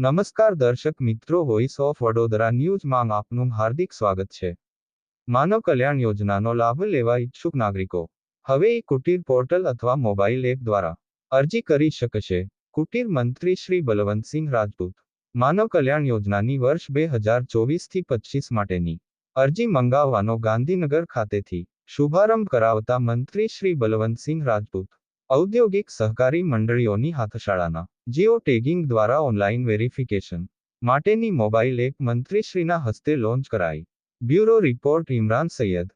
નમસ્કાર દર્શક મિત્રો, વોઇસ ઓફ વડોદરા ન્યૂઝમાં આપનું હાર્દિક સ્વાગત છે. માનવ કલ્યાણ યોજનાનો લાભ લેવા ઈચ્છુક નાગરિકો હવે કુટીર પોર્ટલ અથવા મોબાઈલ એપ દ્વારા અરજી કરી શકશે. કુટીર મંત્રી શ્રી બલવંતસિંહ રાજપૂત માનવ કલ્યાણ યોજનાની વર્ષ 2024થી 25 માટેની અરજી મંગાવવાનો ગાંધીનગર ખાતેથી શુભારંભ કરાવતા મંત્રી શ્રી બલવંતસિંહ રાજપૂત ઔદ્યોગિક સહકારી મંડળીઓની હાથશાળાના જીઓ ટેગિંગ દ્વારા ઓનલાઈન વેરિફિકેશન માટેની મોબાઈલ એપ મંત્રીશ્રીના હસ્તે લોન્ચ કરાઈ. Bureau report Imran Syed.